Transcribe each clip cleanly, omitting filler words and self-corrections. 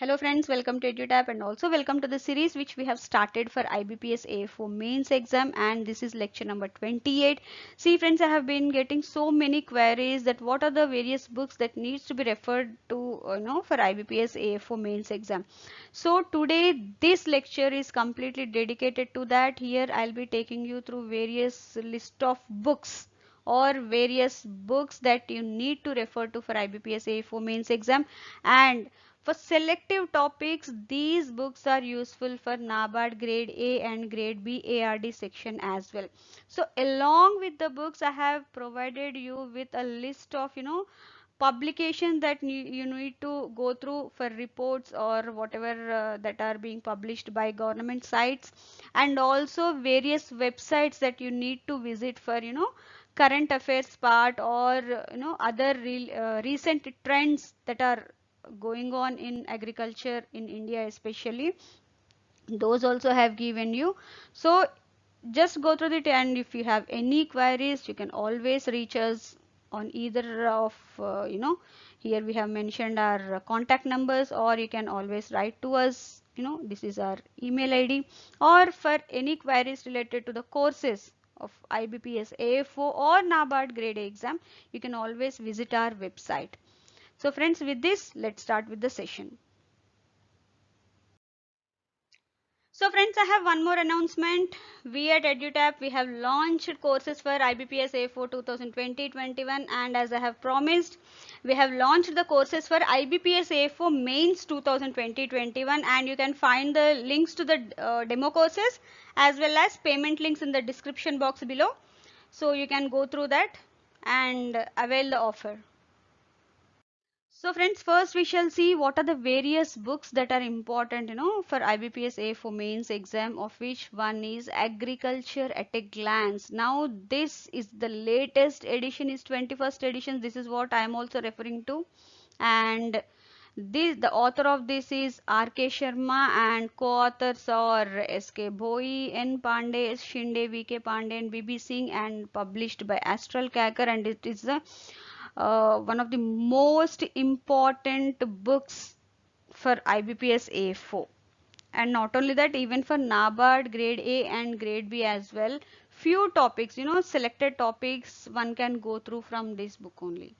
Hello friends, welcome to EduTap and also welcome to the series which we have started for IBPS A4 mains exam, and this is lecture number 28. See friends, I have been getting so many queries that what are the various books that needs to be referred to for IBPS A4 mains exam. So today this lecture is completely dedicated to that. Here I'll be taking you through various list of books or various books that you need to refer to for IBPS A4 mains exam, and for selective topics, these books are useful for NABARD grade A and grade B ARD section as well. So along with the books, I have provided you with a list of, publications that you need to go through for reports or whatever that are being published by government sites, and also various websites that you need to visit for, current affairs part or, other recent trends that are going on in agriculture in India especially. Those also have given you. So just go through it, and if you have any queries you can always reach us on either of here we have mentioned our contact numbers, or you can always write to us. This is our email ID. Or for any queries related to the courses of IBPS A4 or NABARD grade A exam, you can always visit our website. So friends, with this, let's start with the session. So friends, I have one more announcement. We at EduTap, we have launched courses for IBPS A4 2020-21, and as I have promised, we have launched the courses for IBPS A4 Mains 2020-21, and you can find the links to the demo courses as well as payment links in the description box below. So you can go through that and avail the offer. So friends, first we shall see what are the various books that are important, for IBPS A4 mains exam, of which one is Agriculture at a Glance. Now this is the latest edition, is 21st edition. This is what I am also referring to. And the author of this is R.K. Sharma, and co-authors are S.K. Bhoi, N. Pandey, S. Shinde, V.K. Pandey, and B.B. Singh, and published by Astral Kacker, and it is the one of the most important books for IBPS A4. And not only that, even for NABARD grade A and grade B as well, few topics, selected topics one can go through from this book only.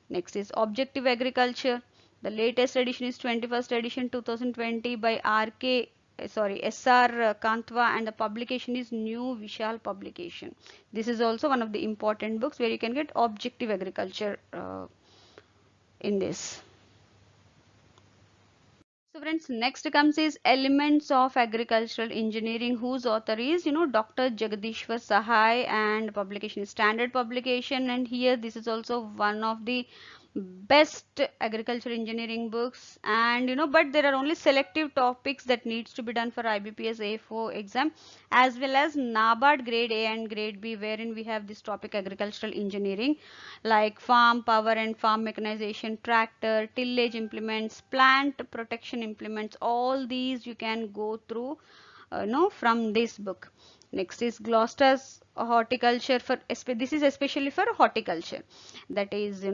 Next is Objective Agriculture. The latest edition is 21st edition 2020 by SR Kantwa, and the publication is New Vishal Publication. This is also one of the important books where you can get Objective Agriculture in this. So friends, next comes is Elements of Agricultural Engineering, whose author is, Dr. Jagadishwar Sahai, and publication is Standard Publication. And here this is also one of the best agricultural engineering books, and but there are only selective topics that needs to be done for IBPS A4 exam, as well as NABARD grade A and grade B, wherein we have this topic agricultural engineering, like farm power and farm mechanization, tractor, tillage implements, plant protection implements. All these you can go through from this book. Next is Gloucester's horticulture for this is especially for horticulture, that is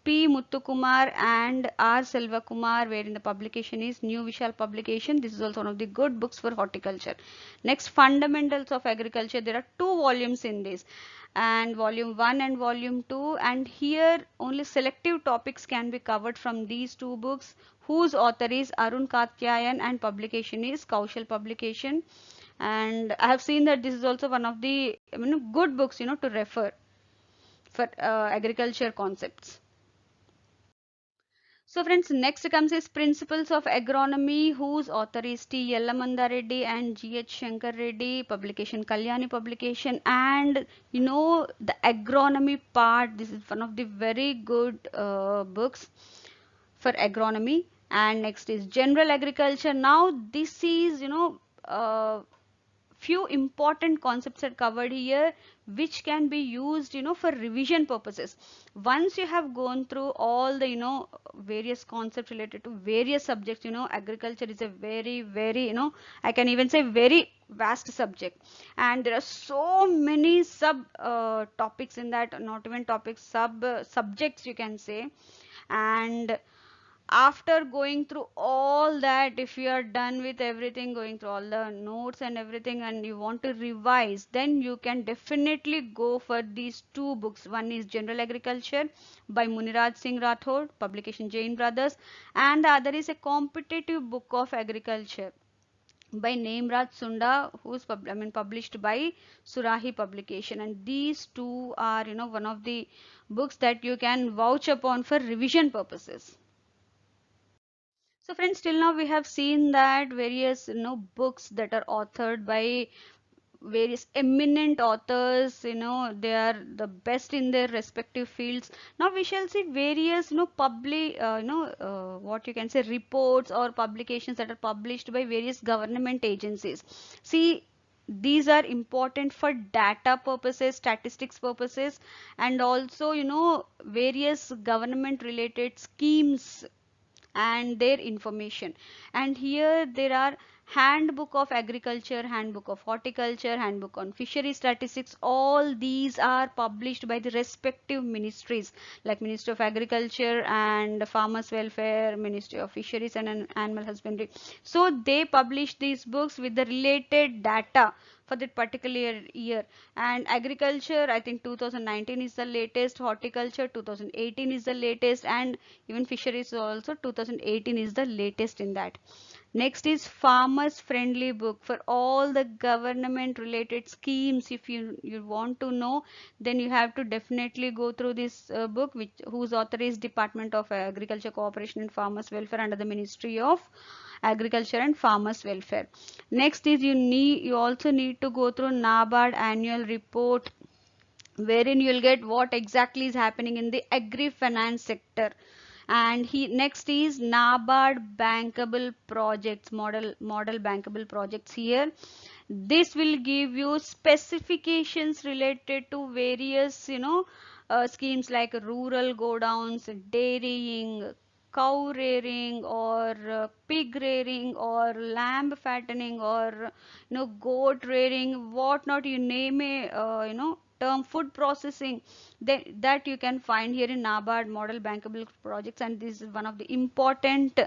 P. Muthukumar and R. Selvakumar, wherein the publication is New Vishal Publication. This is also one of the good books for horticulture. Next, Fundamentals of Agriculture. There are two volumes in this, and volume 1 and volume 2, and here only selective topics can be covered from these two books, whose author is Arun Katyayan, and publication is Kaushal Publication. And I have seen that this is also one of the good books to refer for agriculture concepts. So friends, next comes is Principles of Agronomy, whose author is T. Yellamanda Reddy and G. H. Shankar Reddy, publication Kalyani Publication. And the agronomy part, this is one of the very good books for agronomy. And next is General Agriculture. Now this is few important concepts are covered here, which can be used for revision purposes. Once you have gone through all the various concepts related to various subjects, agriculture is a very very I can even say very vast subject, and there are so many sub topics in that, not even topics, sub subjects you can say. And After going through all that, if you are done with everything, going through all the notes and everything, and you want to revise, then you can definitely go for these two books. One is General Agriculture by Muniraj Singh Rathod, publication Jain Brothers, and the other is a competitive book of agriculture by Nemraj Sunda, who's published by Surahi publication. And these two are, one of the books that you can vouch upon for revision purposes. So friends, till now we have seen that various books that are authored by various eminent authors, they are the best in their respective fields. Now we shall see various public what you can say, reports or publications that are published by various government agencies. See, these are important for data purposes, statistics purposes, and also various government related schemes and their information. And here there are handbook of agriculture, handbook of horticulture, handbook on fishery statistics. All these are published by the respective ministries, like Ministry of Agriculture and Farmers Welfare, Ministry of Fisheries and Animal Husbandry. So they publish these books with the related data for that particular year. And agriculture, I think 2019 is the latest, horticulture 2018 is the latest, and even fisheries also 2018 is the latest in that. Next is farmers friendly book for all the government related schemes. If you want to know, then you have to definitely go through this book, whose author is Department of Agriculture, Cooperation and Farmers Welfare under the Ministry of Agriculture and Farmers Welfare. Next is you also need to go through NABARD annual report, wherein you'll get what exactly is happening in the agri finance sector. And next is NABARD bankable projects, model bankable projects. Here this will give you specifications related to various schemes like rural go downs, dairying, cow rearing, or pig rearing, or lamb fattening, or goat rearing, what not, you name a term, food processing, that you can find here in NABARD model bankable projects. And this is one of the important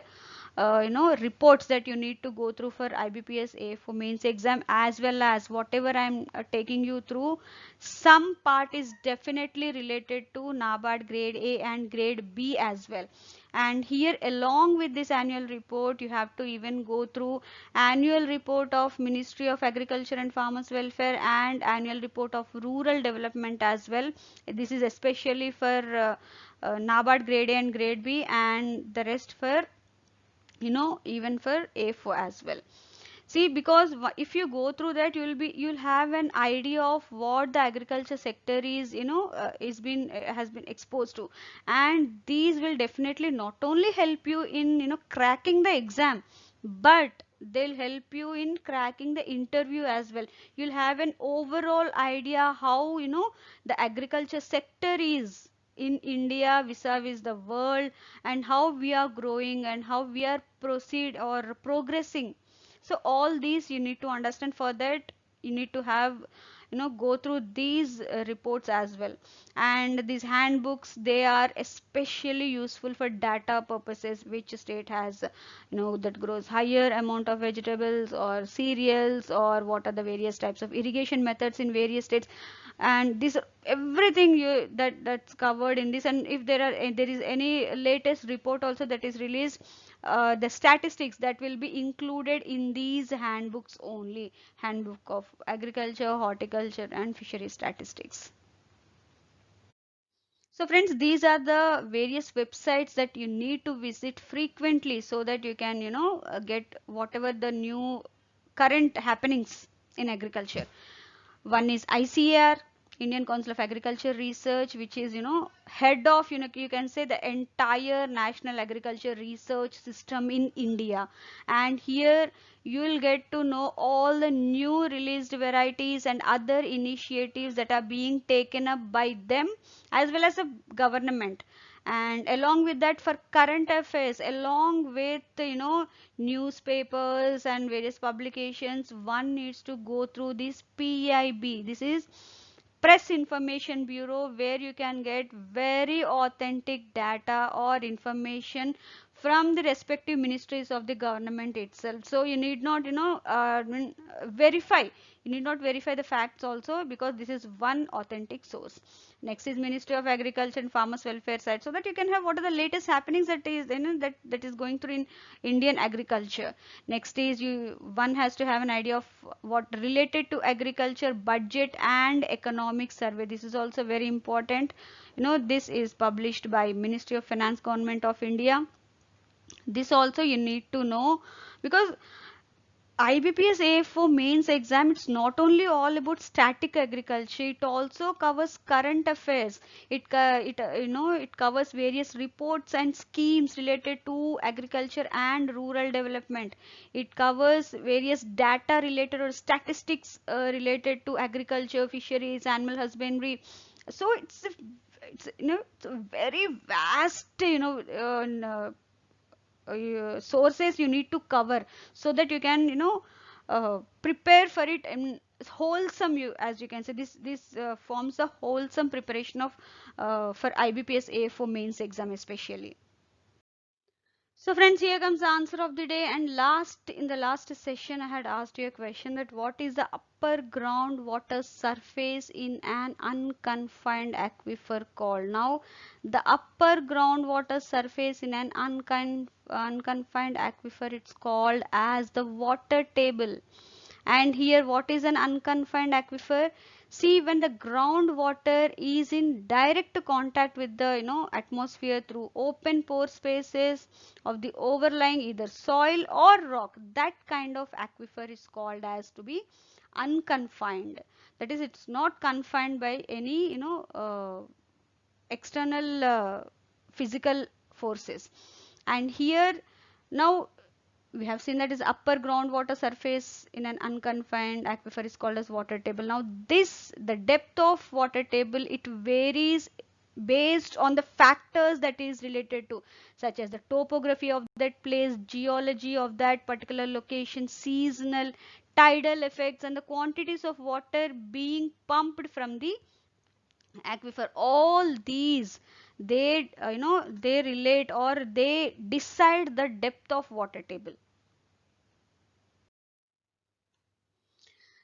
reports that you need to go through for IBPS A for mains exam, as well as whatever I'm taking you through, some part is definitely related to NABARD grade A and grade B as well. And here, along with this annual report, you have to even go through annual report of Ministry of Agriculture and Farmers Welfare and annual report of rural development as well. This is especially for NABARD grade A and grade B, and the rest for even for A4 as well. See, because if you go through that, you'll have an idea of what the agriculture sector is, has been exposed to. And these will definitely not only help you in cracking the exam, but they'll help you in cracking the interview as well. You'll have an overall idea how the agriculture sector is in India vis-a-vis the world, and how we are growing and how we are proceed or progressing. So all these you need to understand. For that, you need to have go through these reports as well. And these handbooks, they are especially useful for data purposes, which state has that grows higher amount of vegetables or cereals, or what are the various types of irrigation methods in various states. And this everything that's covered in this. And if there is any latest report also that is released, the statistics that will be included in these handbooks only, handbook of agriculture, horticulture and fishery statistics. So friends, these are the various websites that you need to visit frequently, so that you can get whatever the new current happenings in agriculture. One is ICAR, Indian Council of Agriculture Research, which is head of you can say the entire national agriculture research system in India. And here you will get to know all the new released varieties and other initiatives that are being taken up by them as well as the government. And along with that, for current affairs, along with newspapers and various publications, one needs to go through this PIB. This is Press Information Bureau, where you can get very authentic data or information from the respective ministries of the government itself. So you need not, verify. You need not verify the facts also, because this is one authentic source. Next is Ministry of Agriculture and Farmers Welfare site, so that you can have what are the latest happenings that is, that is going through in Indian agriculture. Next is one has to have an idea of what related to agriculture budget and economic survey. This is also very important. This is published by Ministry of Finance, Government of India. This also you need to know, because IBPS A4 mains exam, it's not only all about static agriculture, it also covers current affairs. It covers various reports and schemes related to agriculture and rural development. It covers various data related or statistics related to agriculture, fisheries, animal husbandry. So it's a very vast, sources you need to cover, so that you can, prepare for it, and wholesome, as you can say, this forms a wholesome preparation of for IBPS A for mains exam especially. So friends, here comes the answer of the day. And in the last session, I had asked you a question, that what is the upper groundwater surface in an unconfined aquifer called? Now, the upper groundwater surface in an unconfined aquifer, it's called as the water table. And here, what is an unconfined aquifer? See, when the groundwater is in direct contact with the, atmosphere through open pore spaces of the overlying either soil or rock, that kind of aquifer is called as to be unconfined. That is, it's not confined by any, external physical forces. And here, now we have seen that is upper groundwater surface in an unconfined aquifer is called as water table. Now the depth of water table, it varies based on the factors that is related to, such as the topography of that place, geology of that particular location, seasonal, tidal effects, and the quantities of water being pumped from the aquifer. All these, they relate, or they decide the depth of water table.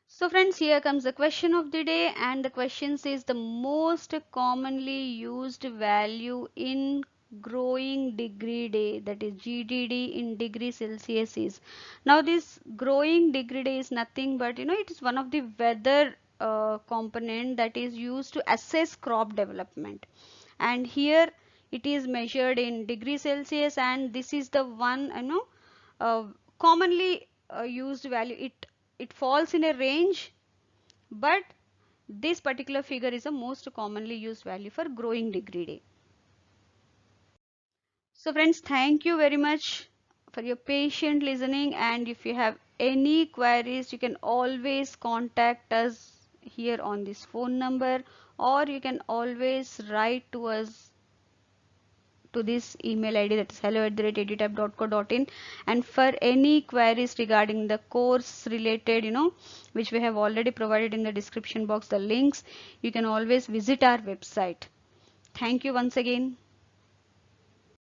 So friends, here comes the question of the day, and the question says the most commonly used value in growing degree day, that is GDD in degree Celsius is. Now this growing degree day is nothing but, it is one of the weather component that is used to assess crop development. And here it is measured in degree Celsius, and this is the one, commonly used value. It falls in a range, but this particular figure is the most commonly used value for growing degree day. So friends, thank you very much for your patient listening, and if you have any queries, you can always contact us here on this phone number, or you can always write to us to this email ID, that is hello@edutype.co.in. And for any queries regarding the course related, which we have already provided in the description box, the links, you can always visit our website. Thank you once again.